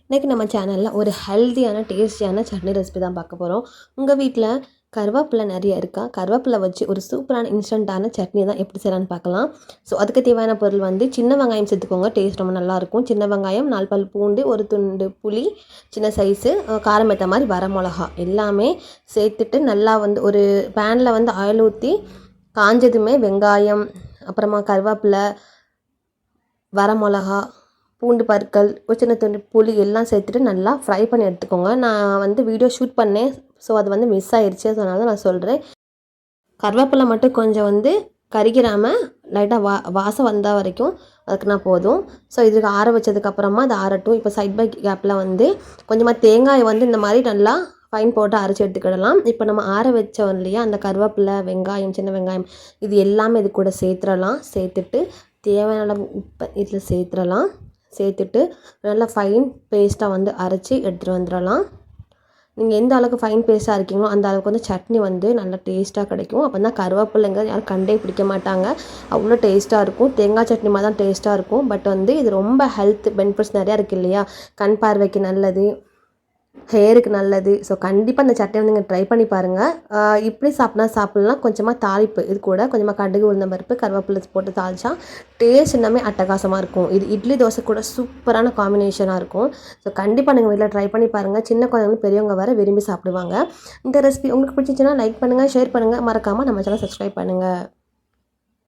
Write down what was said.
இன்றைக்கி நம்ம சேனலில் ஒரு ஹெல்த்தியான டேஸ்டியான சட்னி ரெசிபி தான் பார்க்க போகிறோம். உங்கள் வீட்டில் கருவேப்பிலை நிறைய இருக்கா? கருவேப்பிலை வச்சு ஒரு சூப்பரான இன்ஸ்டண்ட்டான சட்னி தான் எப்படி செய்யலான்னு பார்க்கலாம். ஸோ அதுக்கு தேவையான பொருள் வந்து சின்ன வெங்காயம் சேர்த்துக்கோங்க. டேஸ்ட் ரொம்ப நல்லாயிருக்கும். சின்ன வெங்காயம், 4 பல் பூண்டு, ஒரு துண்டு புளி, சின்ன சைஸு, காரம் ஏற்ற மாதிரி வர மிளகா எல்லாமே சேர்த்துட்டு நல்லா வந்து ஒரு பேனில் வந்து ஆயில் ஊற்றி காஞ்சதுமே வெங்காயம், அப்புறமா கருவேப்பிலை, வர மிளகா, பூண்டு பற்கள், ஒரு சின்ன துண்டு புளி எல்லாம் சேர்த்துட்டு நல்லா ஃப்ரை பண்ணி எடுத்துக்கோங்க. நான் வந்து வீடியோ ஷூட் பண்ணேன், ஸோ அது வந்து மிஸ் ஆயிடுச்சு. ஸோ அதனால தான் நான் சொல்கிறேன். கருவேப்பிலை மட்டும் கொஞ்சம் வந்து கருகிராமல் லைட்டாக வாசம் வந்தால் வரைக்கும் அதுக்குனா போதும். ஸோ இதுக்கு ஆற வச்சதுக்கப்புறமா அது ஆறட்டும். இப்போ சைட் பை கேப்பில் வந்து கொஞ்சமாக தேங்காயை வந்து இந்த மாதிரி நல்லா ஃபைன் போட்டு அரைச்சி எடுத்துக்கிடலாம். இப்போ நம்ம ஆற வச்சோம் இல்லையா, அந்த கருவேப்பிலை, வெங்காயம், சின்ன வெங்காயம் இது எல்லாமே இது கூட சேர்த்துட்டு தேவையான அளவு உப்பை இதில் சேர்த்துட்டு நல்லா ஃபைன் பேஸ்ட்டாக வந்து அரைச்சி எடுத்துகிட்டு வந்துடலாம். நீங்கள் எந்த அளவுக்கு ஃபைன் பேஸ்ட்டாக இருக்கீங்களோ அந்த அளவுக்கு வந்து சட்னி வந்து நல்லா டேஸ்ட்டாக கிடைக்கும். அப்போ தான் கருவேப்பிலைங்கிறது யாரும் கண்டே பிடிக்க மாட்டாங்க. அவ்வளோ டேஸ்ட்டாக இருக்கும். தேங்காய் சட்னி மாதிரி தான் டேஸ்ட்டாக இருக்கும். பட் வந்து இது ரொம்ப ஹெல்த் பெனிஃபிட்ஸ் நிறையா இருக்குது இல்லையா? கண் பார்வைக்கு நல்லது, ஹேருக்கு நல்லது. ஸோ கண்டிப்பாக இந்த சட்னியை வந்து நீங்கள் ட்ரை பண்ணி பாருங்கள். இப்படி சாப்பிட்லாம். கொஞ்சமாக தாளிப்பு இது கூட கொஞ்சமாக கடுகு, உளுந்தம் பருப்பு, கருவேப்பிலை போட்டு தாளித்தா டேஸ்ட் எல்லாமே அட்டகாசமாக இருக்கும். இது இட்லி தோசை கூட சூப்பரான காம்பினேஷனாக இருக்கும். ஸோ கண்டிப்பாக நீங்கள் வீட்டில் ட்ரை பண்ணி பாருங்கள். சின்ன குழந்தைங்க பெரியவங்க வர விரும்பி சாப்பிடுவாங்க. இந்த ரெசிபி உங்களுக்கு பிடிச்சிச்சின்னா லைக் பண்ணுங்கள், ஷேர் பண்ணுங்கள், மறக்காமல் நம்ம சேனல் சப்ஸ்கிரைப் பண்ணுங்கள்.